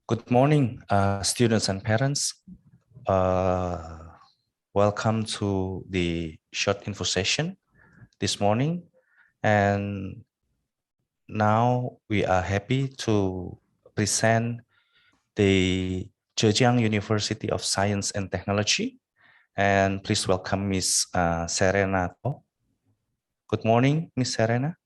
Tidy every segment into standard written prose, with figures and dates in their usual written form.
Good morning, students and parents. Welcome to the short info session this morning. And now we are happy to present the Zhejiang University of Science and Technology. And please welcome Ms. Serena. Good morning, Ms. Serena.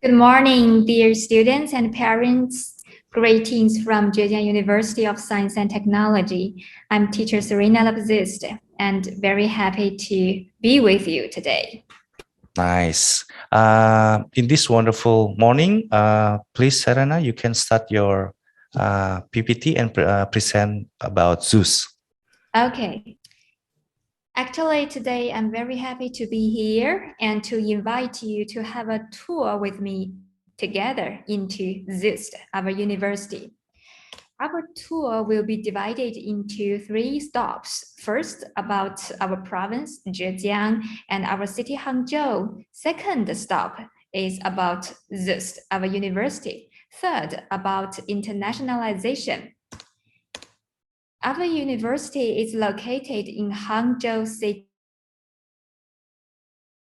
Good morning, dear students and parents. Greetings from Zhejiang University of Science and Technology. I'm teacher Serena ZUST and very happy to be with you today. Nice. In this wonderful morning, please, Serena, you can start your PPT and present about ZUST. Okay. Actually, today I'm very happy to be here and to invite you to have a tour with me together into ZUST, our university. Our tour will be divided into 3 stops. First, about our province, Zhejiang, and our city, Hangzhou. Second stop is about ZUST, our university. Third, about internationalization. Our university is located in Hangzhou City.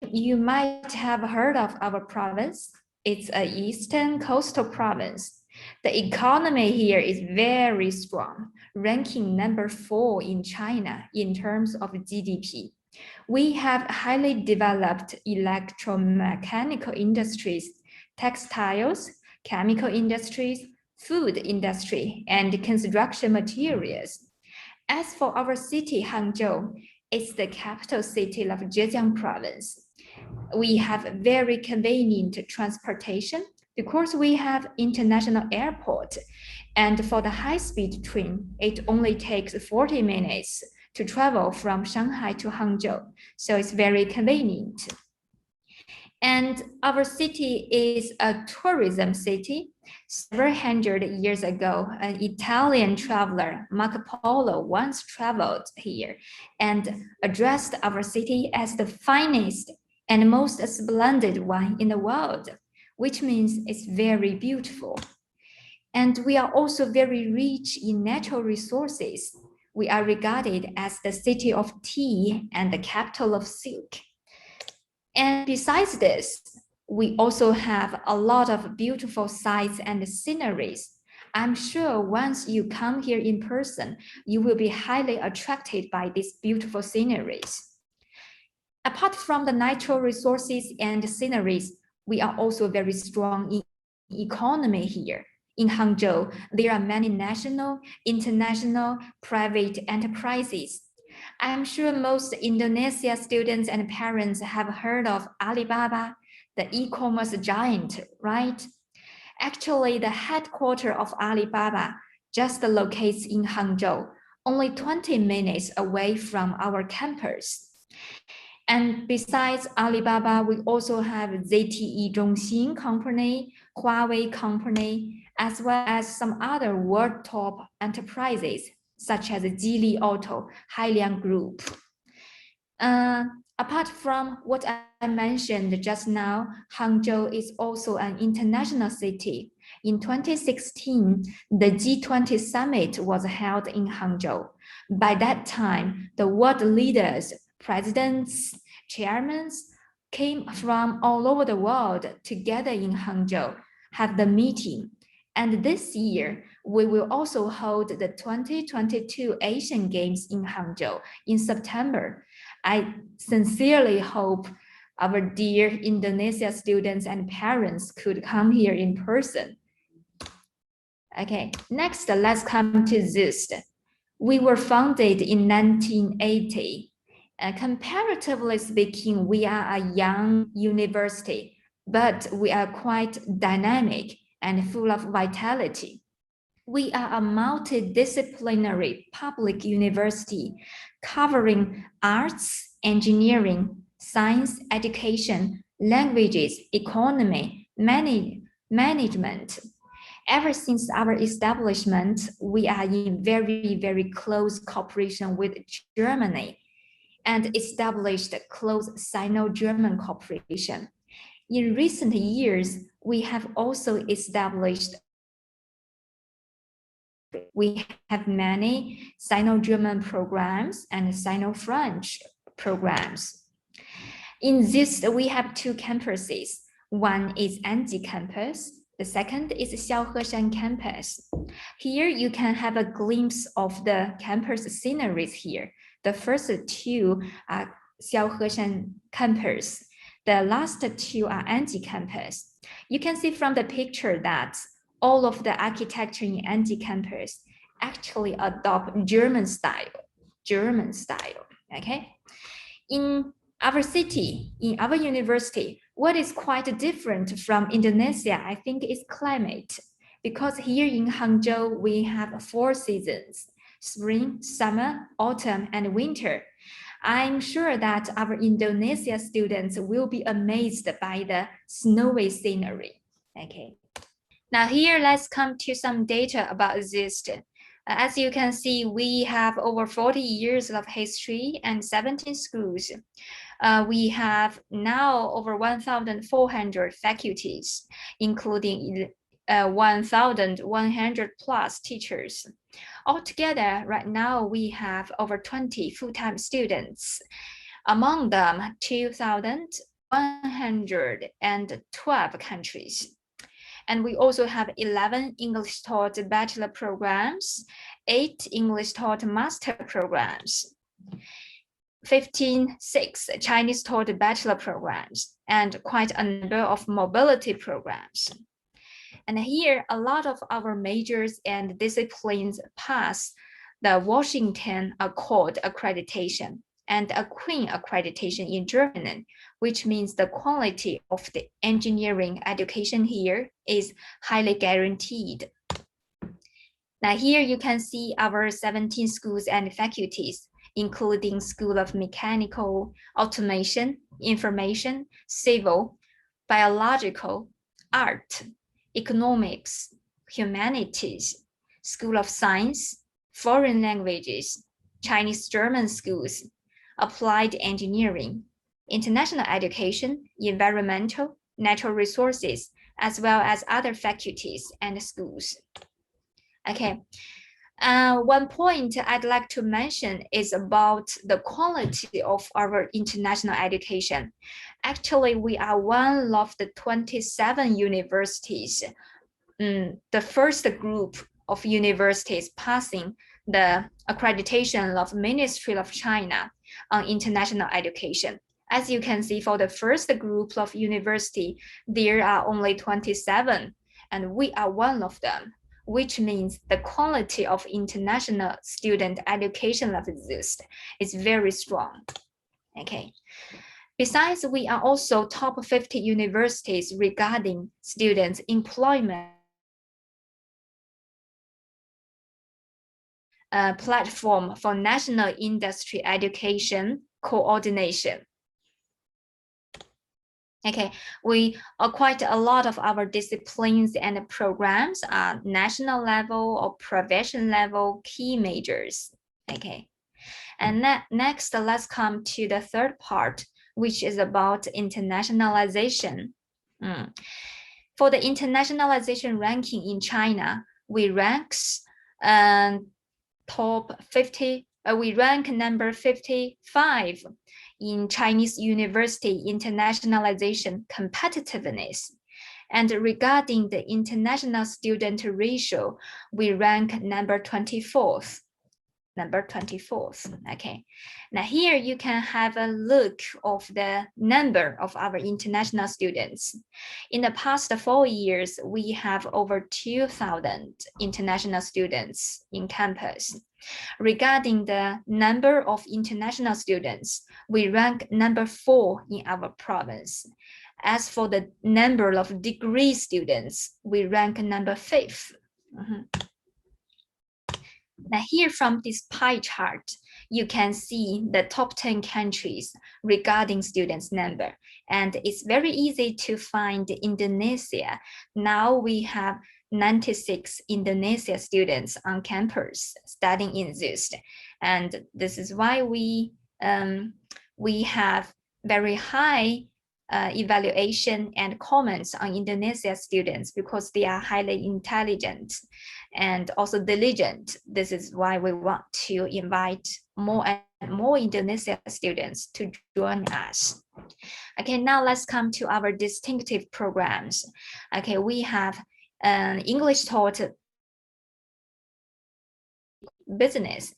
You might have heard of our province. It's an eastern coastal province. The economy here is very strong, ranking number 4 in China in terms of GDP. We have highly developed electromechanical industries, textiles, chemical industries, food industry, and construction materials. As for our city, Hangzhou, it's the capital city of Zhejiang province. We have very convenient transportation because we have international airport. And for the high-speed train, it only takes 40 minutes to travel from Shanghai to Hangzhou. So it's very convenient. And our city is a tourism city. Several hundred years ago, an Italian traveler, Marco Polo, once traveled here and addressed our city as the finest and most splendid one in the world, which means it's very beautiful. And we are also very rich in natural resources. We are regarded as the city of tea and the capital of silk. And besides this, we also have a lot of beautiful sights and sceneries. I'm sure once you come here in person, you will be highly attracted by these beautiful sceneries. Apart from the natural resources and sceneries, we are also very strong in economy here. In Hangzhou, there are many national, international, private enterprises. I'm sure most Indonesia students and parents have heard of Alibaba, the e-commerce giant, right? Actually, the headquarters of Alibaba just locates in Hangzhou, only 20 minutes away from our campus. And besides Alibaba, we also have ZTE Zhongxin Company, Huawei Company, as well as some other world top enterprises, such as Geely Auto, Hailiang Group. Apart from what I mentioned just now, Hangzhou is also an international city. In 2016, the G20 summit was held in Hangzhou. By that time, the world leaders, presidents, chairmen came from all over the world together in Hangzhou, have the meeting. And this year, we will also hold the 2022 Asian Games in Hangzhou in September. I sincerely hope our dear Indonesia students and parents could come here in person. Okay, next, let's come to ZUST. We were founded in 1980. Comparatively speaking, we are a young university, but we are quite dynamic and full of vitality. We are a multidisciplinary public university covering arts, engineering, science, education, languages, economy, management. Ever since our establishment, we are in very, very close cooperation with Germany and established close Sino-German cooperation. In recent years, we have also established we have many Sino-German programs and Sino-French programs. In ZUST, we have two campuses. One is Anji campus. The second is Xiaoheshan campus. Here you can have a glimpse of the campus sceneries here. The first two are Xiaoheshan campus. The last two are Anji campus. You can see from the picture that all of the architecture in Anji campus actually adopt German style, okay? In our city, in our university, what is quite different from Indonesia, I think, is climate. Because here in Hangzhou, we have 4 seasons: spring, summer, autumn, and winter. I'm sure that our Indonesia students will be amazed by the snowy scenery. Okay. Now here, let's come to some data about ZUST. As you can see, we have over 40 years of history and 17 schools. We have now over 1,400 faculties, including 1,100 plus teachers. Altogether, right now, we have over 20 full-time students. Among them, 2,112 countries. And we also have 11 English taught bachelor programs, 8 English taught master programs, 6 Chinese taught bachelor programs, and quite a number of mobility programs. And here, a lot of our majors and disciplines pass the Washington Accord accreditation and a Queen accreditation in Germany, which means the quality of the engineering education here is highly guaranteed. Now here you can see our 17 schools and faculties, including School of Mechanical, Automation, Information, Civil, Biological, Art, Economics, Humanities, School of Science, Foreign Languages, Chinese-German schools, Applied Engineering, International Education, Environmental, Natural Resources, as well as other faculties and schools. Okay. One point I'd like to mention is about the quality of our international education. Actually, we are one of the 27 universities, the first group of universities passing the accreditation of Ministry of China on international education. As you can see, for the first group of university, there are only 27, and we are one of them, which means the quality of international student education of ZUST is very strong. Okay. Besides, we are also top 50 universities regarding students' employment platform for national industry education coordination. Okay, we are quite a lot of our disciplines and programs are national level or provincial level key majors. Okay, and next, let's come to the third part, which is about internationalization. For the internationalization ranking in China, we rank top 50. We rank number 55 in Chinese university internationalization competitiveness. And regarding the international student ratio, we rank number 24th. Okay. Now here you can have a look of the number of our international students. In the past 4 years, we have over 2,000 international students in campus. Regarding the number of international students, we rank number 4 in our province. As for the number of degree students, we rank number 5th. Now here from this pie chart, you can see the top 10 countries regarding students number. And it's very easy to find Indonesia. Now we have 96 Indonesia students on campus studying in ZUST. And this is why we have very high evaluation and comments on Indonesia students because they are highly intelligent and also diligent. This is why we want to invite more and more Indonesia students to join us. Okay, now let's come to our distinctive programs. Okay, we have English taught business,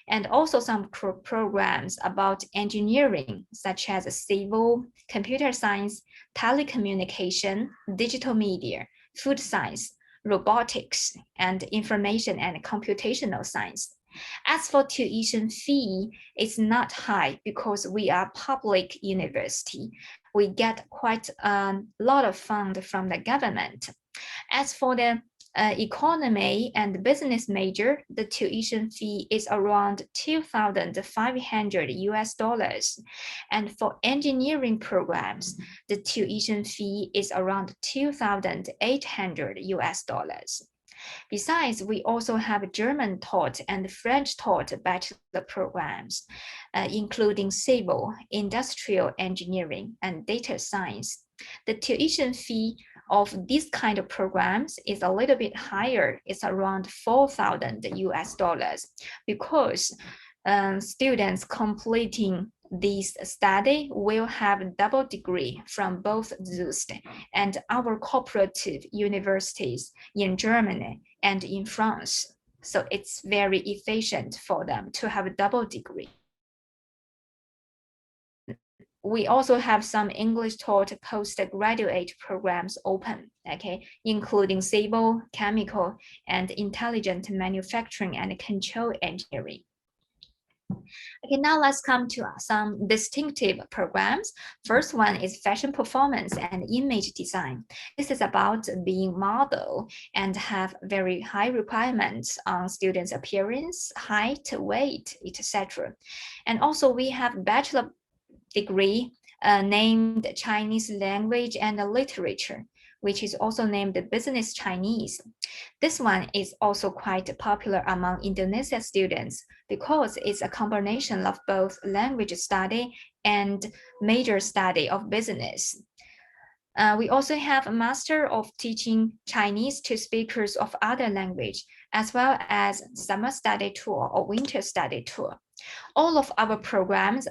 and also some programs about engineering, such as civil, computer science, telecommunication, digital media, food science, robotics, and information and computational science. As for tuition fee, it's not high because we are public university. We get quite a lot of fund from the government. As for the economy and business major, the tuition fee is around $2,500. And for engineering programs, the tuition fee is around $2,800. Besides, we also have German taught and French taught bachelor programs, including civil, industrial engineering, and data science. The tuition fee of these kind of programs is a little bit higher. It's around $4,000 because students completing this study will have double degree from both ZUST and our cooperative universities in Germany and in France. So it's very efficient for them to have a double degree. We also have some English taught postgraduate programs open, okay, including civil, chemical, and intelligent manufacturing and control engineering. Okay, now let's come to some distinctive programs. First one is fashion performance and image design. This is about being model and have very high requirements on students' appearance, height, weight, etc. And also we have bachelor degree named Chinese language and literature, which is also named Business Chinese. This one is also quite popular among Indonesia students because it's a combination of both language study and major study of business. We also have a Master of Teaching Chinese to speakers of other language, as well as summer study tour or winter study tour. All of our programs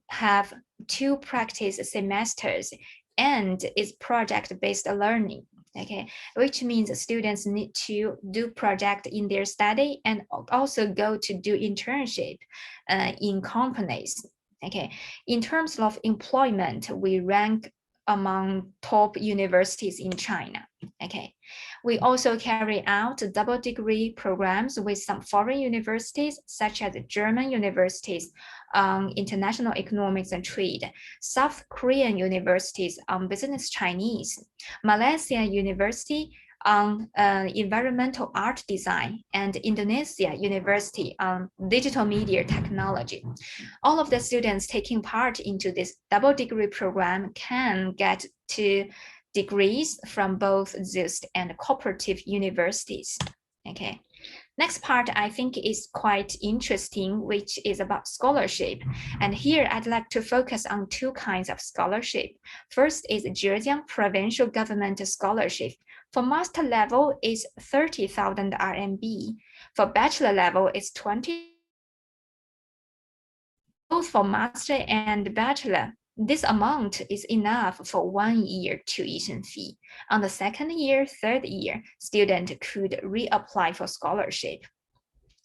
have 2 practice semesters and is project-based learning, okay, which means students need to do project in their study and also go to do internship in companies, okay. In terms of employment, we rank among top universities in China, okay. We also carry out double degree programs with some foreign universities, such as German universities on international economics and trade, South Korean universities on business Chinese, Malaysia University on environmental art design, and Indonesia University on digital media technology. All of the students taking part into this double degree program can get 2 degrees from both ZUST and cooperative universities, okay. Next part I think is quite interesting, which is about scholarship. And here I'd like to focus on 2 kinds of scholarship. First is Zhejiang Provincial Government Scholarship. For master level, it's 30,000 RMB. For bachelor level, it's 20. Both for master and bachelor, this amount is enough for 1 year tuition fee. On the 2nd year, 3rd year, student could reapply for scholarship.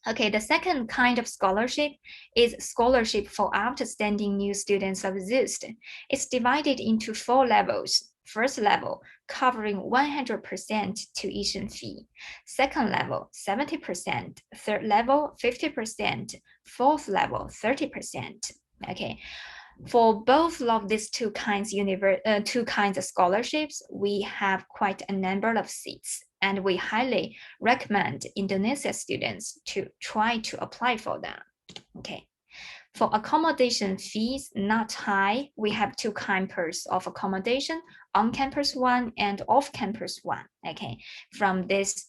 Okay, the second kind of scholarship is scholarship for outstanding new students of ZUST. It's divided into 4 levels. First level, covering 100% tuition fee. Second level, 70%. Third level, 50%. Fourth level, 30%. Okay. For both of these 2 kinds of scholarships, we have quite a number of seats, and we highly recommend Indonesia students to try to apply for them. Okay. For accommodation fees, not high. We have 2 kinds of accommodation, on-campus one and off-campus one. Okay. From this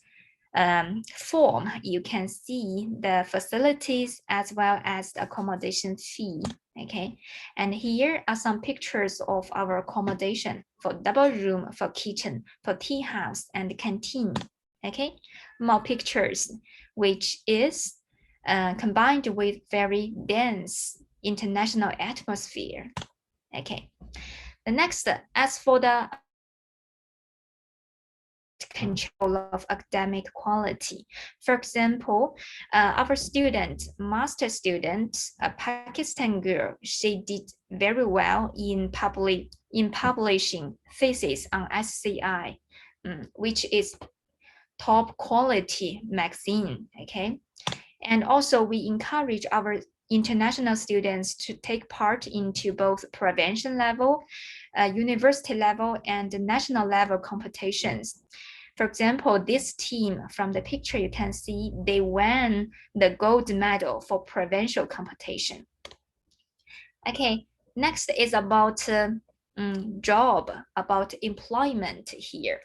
form, you can see the facilities as well as the accommodation fee. Okay, and here are some pictures of our accommodation for double room, for kitchen, for tea house, and canteen. Okay, more pictures, which is combined with very dense international atmosphere. Okay, the next, as for the control of academic quality. For example, our student, master student, a Pakistan girl, she did very well in publishing thesis on SCI, which is top quality magazine. Okay, and also we encourage our international students to take part into both prevention level, university level, and national level competitions. For example, this team from the picture you can see, they won the gold medal for provincial competition. Okay, next is about job, about employment here.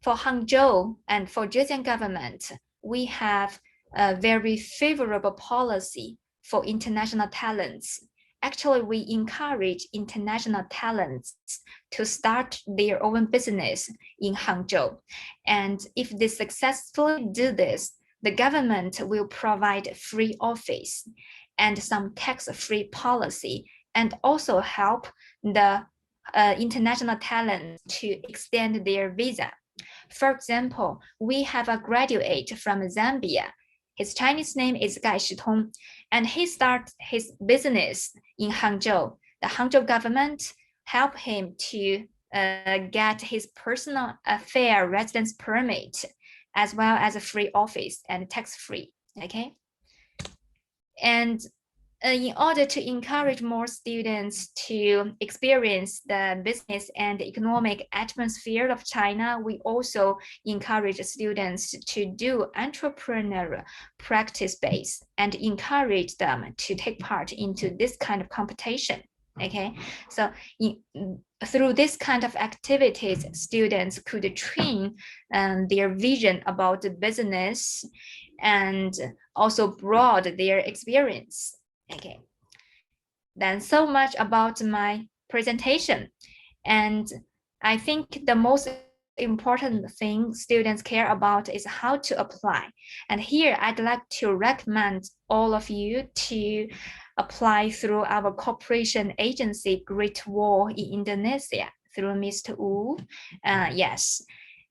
For Hangzhou and for Zhejiang government, we have a very favorable policy for international talents. Actually, we encourage international talents to start their own business in Hangzhou. And if they successfully do this, the government will provide free office and some tax-free policy, and also help the international talent to extend their visa. For example, we have a graduate from Zambia. His Chinese name is Gai Shitong, and he starts his business in Hangzhou. The Hangzhou government helped him to get his personal affair residence permit, as well as a free office and tax-free. Okay, and in order to encourage more students to experience the business and economic atmosphere of China, we also encourage students to do entrepreneurial practice base and encourage them to take part into this kind of competition. Okay, so through this kind of activities, students could train their vision about the business and also broaden their experience. Okay, then so much about my presentation. And I think the most important thing students care about is how to apply. And here I'd like to recommend all of you to apply through our cooperation agency, Great Wall in Indonesia, through Mr. Wu. Yes.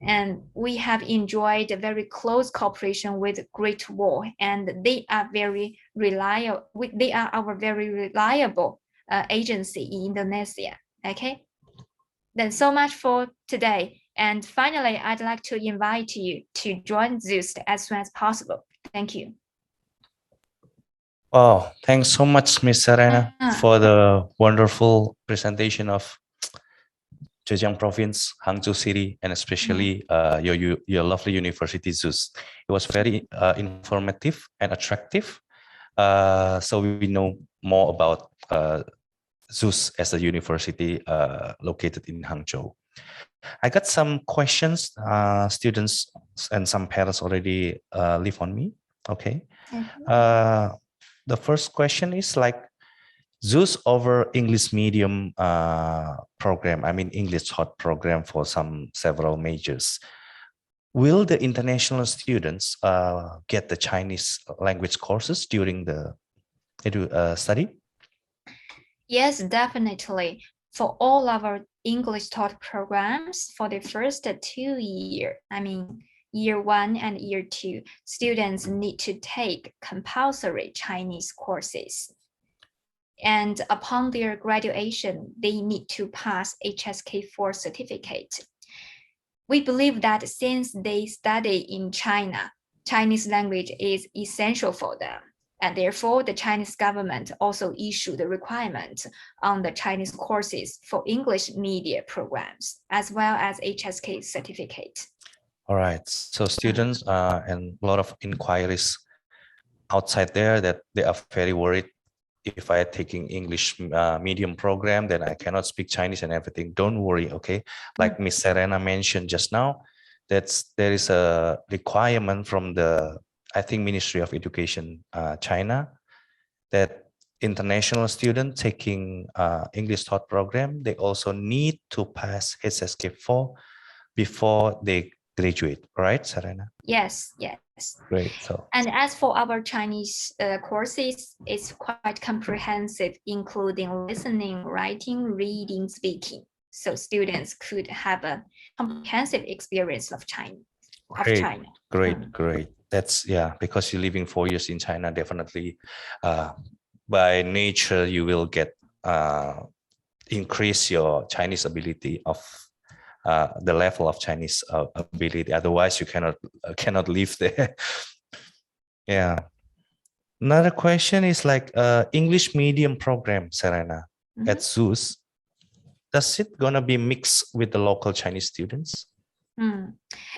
And we have enjoyed a very close cooperation with Great Wall, and they are very reliable. They are our very reliable agency in Indonesia. Okay, then so much for today. And finally, I'd like to invite you to join ZUST as soon as possible. Thank you. Wow, thanks so much, Miss Serena, for the wonderful presentation of Zhejiang Province, Hangzhou City, and especially your lovely university, ZUST. It was very informative and attractive. So we know more about ZUST as a university located in Hangzhou. I got some questions. Students and some parents already leave on me. Okay. The first question is like, ZUST over English medium program, I mean English hot program for several majors. Will the international students get the Chinese language courses during the study? Yes, definitely. For all our English taught programs, for the first 2 years, I mean year 1 and year 2, students need to take compulsory Chinese courses. And upon their graduation, they need to pass HSK4 certificate. We believe that since they study in China, Chinese language is essential for them. And therefore, the Chinese government also issued the requirement on the Chinese courses for English media programs, as well as HSK certificate. All right. So students and a lot of inquiries outside there that they are very worried. If I am taking English medium program, then I cannot speak Chinese and everything. Don't worry, okay? Like Miss Serena mentioned just now, there is a requirement from the, I think, Ministry of Education, China, that international students taking English taught program, they also need to pass HSK4 before they graduate, right, Sarana? Yes, yes. Great. So, and as for our Chinese courses, it's quite comprehensive, including listening, writing, reading, speaking. So students could have a comprehensive experience of China. great. That's, yeah, because you're living 4 years in China, definitely by nature you will get increase your Chinese ability of the level of Chinese ability. Otherwise, you cannot live there. Yeah. Another question is like English medium program, Serena, at ZUS. Does it gonna be mixed with the local Chinese students?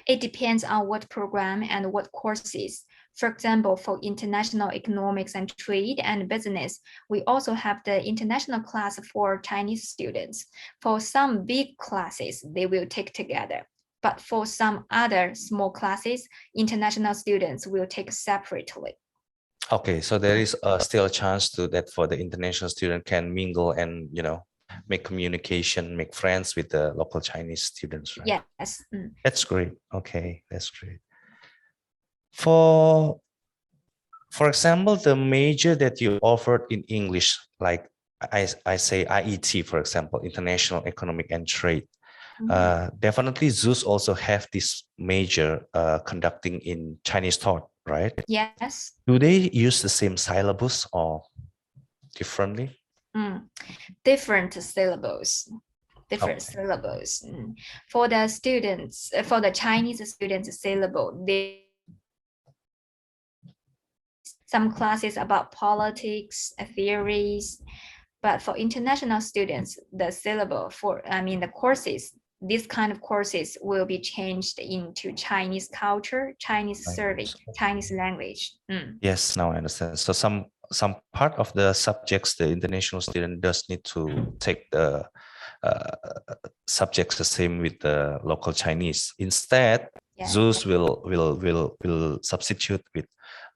It depends on what program and what courses. For example, for international economics and trade and business, we also have the international class for Chinese students. For some big classes, they will take together. But for some other small classes, international students will take separately. Okay, so there is still a chance to that for the international student can mingle and, make communication, make friends with the local Chinese students, right? Yes. That's great. Okay, that's great. For example, the major that you offered in English, like I say IET, for example, International Economic and Trade, definitely ZUS also have this major conducting in Chinese thought, right? Yes. Do they use the same syllabus or differently? Different syllabus. For the students, for the Chinese students syllabus, some classes about politics, theories, but for international students, the syllabus the courses, this kind of courses will be changed into Chinese culture, Chinese service, Chinese language. Yes, now I understand. So some part of the subjects the international student does need to take the subjects the same with the local Chinese. Instead, ZUS will substitute with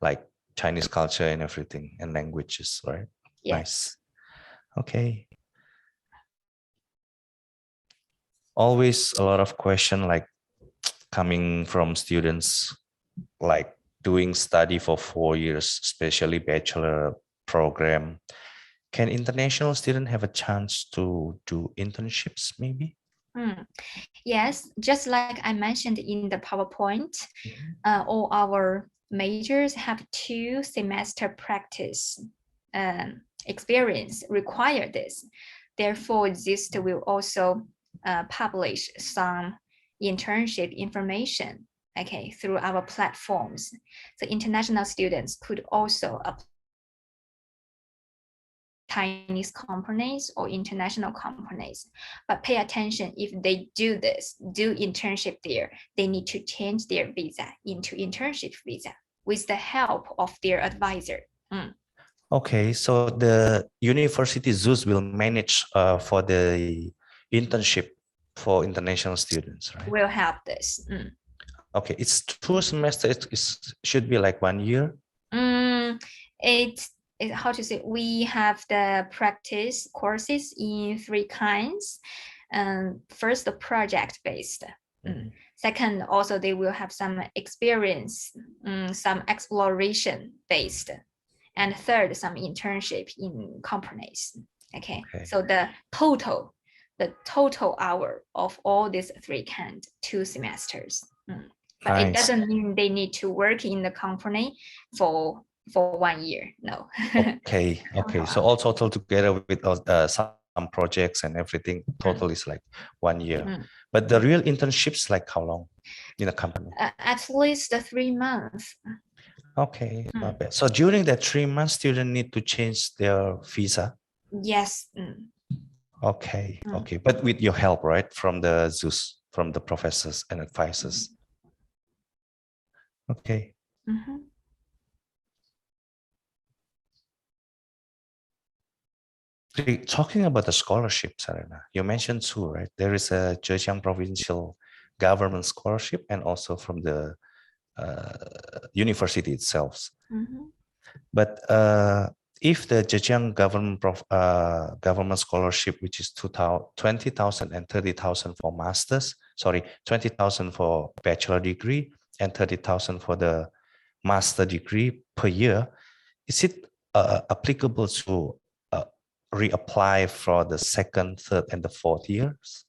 like Chinese culture and everything and languages, right? Yes. Nice. Okay. Always a lot of question like coming from students like doing study for 4 years, especially bachelor program. Can international student have a chance to do internships maybe? Yes, just like I mentioned in the PowerPoint, all our majors have 2-semester practice experience require this. Therefore, ZUST will also publish some internship information, through our platforms. So international students could also apply Chinese companies or international companies. But pay attention, if they do internship there, they need to change their visa into internship visa with the help of their advisor. Okay, so the university ZUS will manage for the internship for international students, right? Will help this. Okay, it's 2 semesters. It should be like 1 year. How to say, we have the practice courses in 3 kinds. First, the project based. Second, also they will have some experience, some exploration based. And third, some internship in companies. Okay. So the total hour of all these 3 kinds, 2 semesters. But nice. It doesn't mean they need to work in the company for 1 year. No. Okay. So all total together with some projects and everything, total is like 1 year. But the real internships, like how long in a company? At least 3 months. Okay, not bad. So during that 3 months, students need to change their visa? Yes. Okay. But with your help, right? From the ZUS, from the professors and advisors. Okay. Talking about the scholarship, Sarana, you mentioned 2, right? There is a Zhejiang Provincial government scholarship and also from the university itself. But if the Zhejiang government scholarship, which is 20,000 and 30,000 for masters, 20,000 for bachelor degree and 30,000 for the master degree per year, is it applicable to reapply for the second, third, and the fourth years?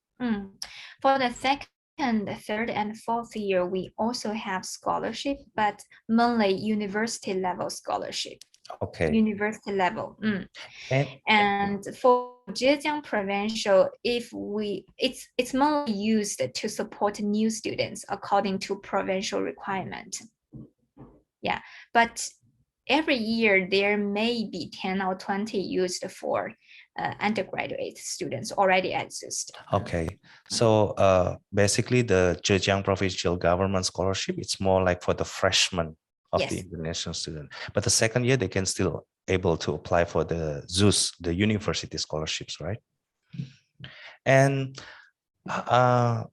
For the second, third, and fourth year, we also have scholarship, but mainly university level scholarship. Okay. University level. And for Zhejiang Provincial, it's mainly used to support new students according to provincial requirement. Yeah, but every year there may be 10 or 20 used for undergraduate students already at ZUST. Okay, so basically the Zhejiang Provincial Government Scholarship, it's more like for the freshmen of the international student. But the second year, they can still able to apply for the ZUST, the university scholarships, right? And how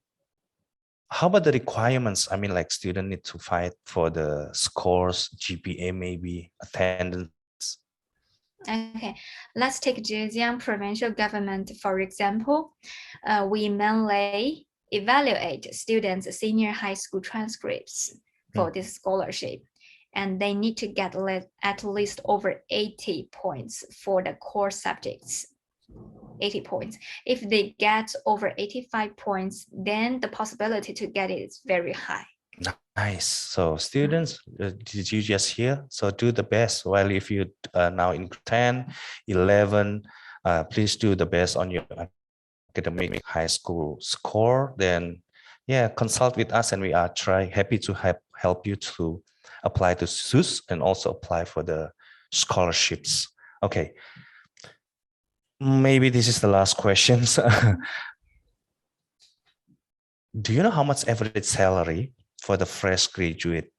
about the requirements? I mean, like student need to fight for the scores, GPA, maybe attendance. Okay, let's take Zhejiang Provincial Government, for example. We mainly evaluate students' senior high school transcripts for this scholarship. And they need to get at least over 80 points for the core subjects. 80 points. If they get over 85 points, then the possibility to get it is very high. Nice. So students, did you just hear? So do the best. While if you now in 10, 11, please do the best on your academic high school score. Then, yeah, consult with us, and we are happy to help you to apply to ZUST and also apply for the scholarships. Okay. Maybe this is the last questions. Do you know how much average salary for the fresh graduate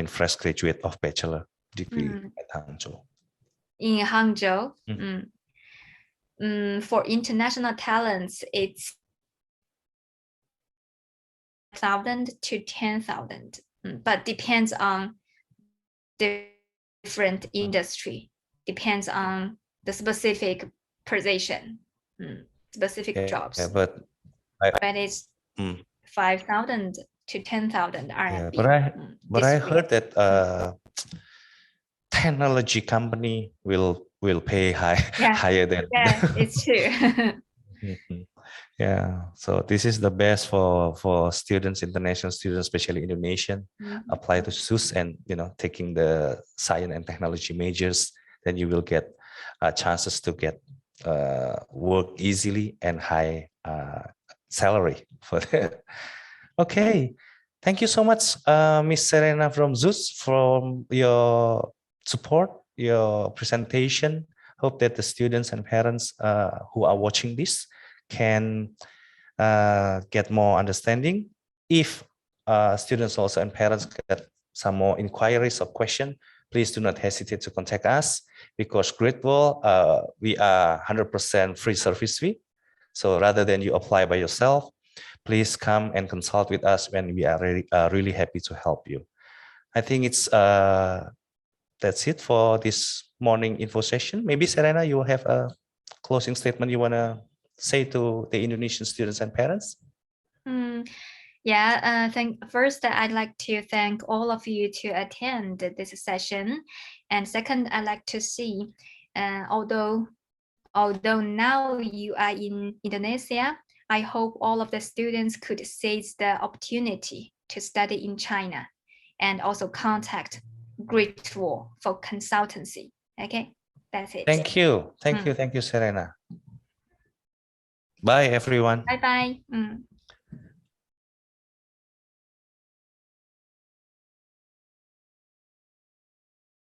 fresh graduate of bachelor degree at Hangzhou? In Hangzhou, for international talents, it's 1,000 to 10,000, but depends on different industry, depends on the specific position, specific jobs. Yeah, but it's 5,000 to 10,000 RMB. Yeah, but I heard that technology company will pay higher than. Yeah, it's true. Yeah, so this is the best for students, international students, especially Indonesian, apply to ZUST and taking the science and technology majors. Then you will get chances to get work easily and high salary for that. Okay, thank you so much, Miss Serena from ZUST, for your support, your presentation. Hope that the students and parents who are watching this can get more understanding. If students also and parents get some more inquiries or questions, please do not hesitate to contact us, because Great Wall, we are 100% free service fee. So rather than you apply by yourself, please come and consult with us, when we are really happy to help you. I think it's that's it for this morning info session. Maybe Serena, you have a closing statement you want to say to the Indonesian students and parents? Yeah, first, I'd like to thank all of you to attend this session. And second, I'd like to see, although now you are in Indonesia, I hope all of the students could seize the opportunity to study in China and also contact Great Wall for consultancy. Okay, that's it. Thank you. Thank you, Serena. Bye, everyone. Bye-bye.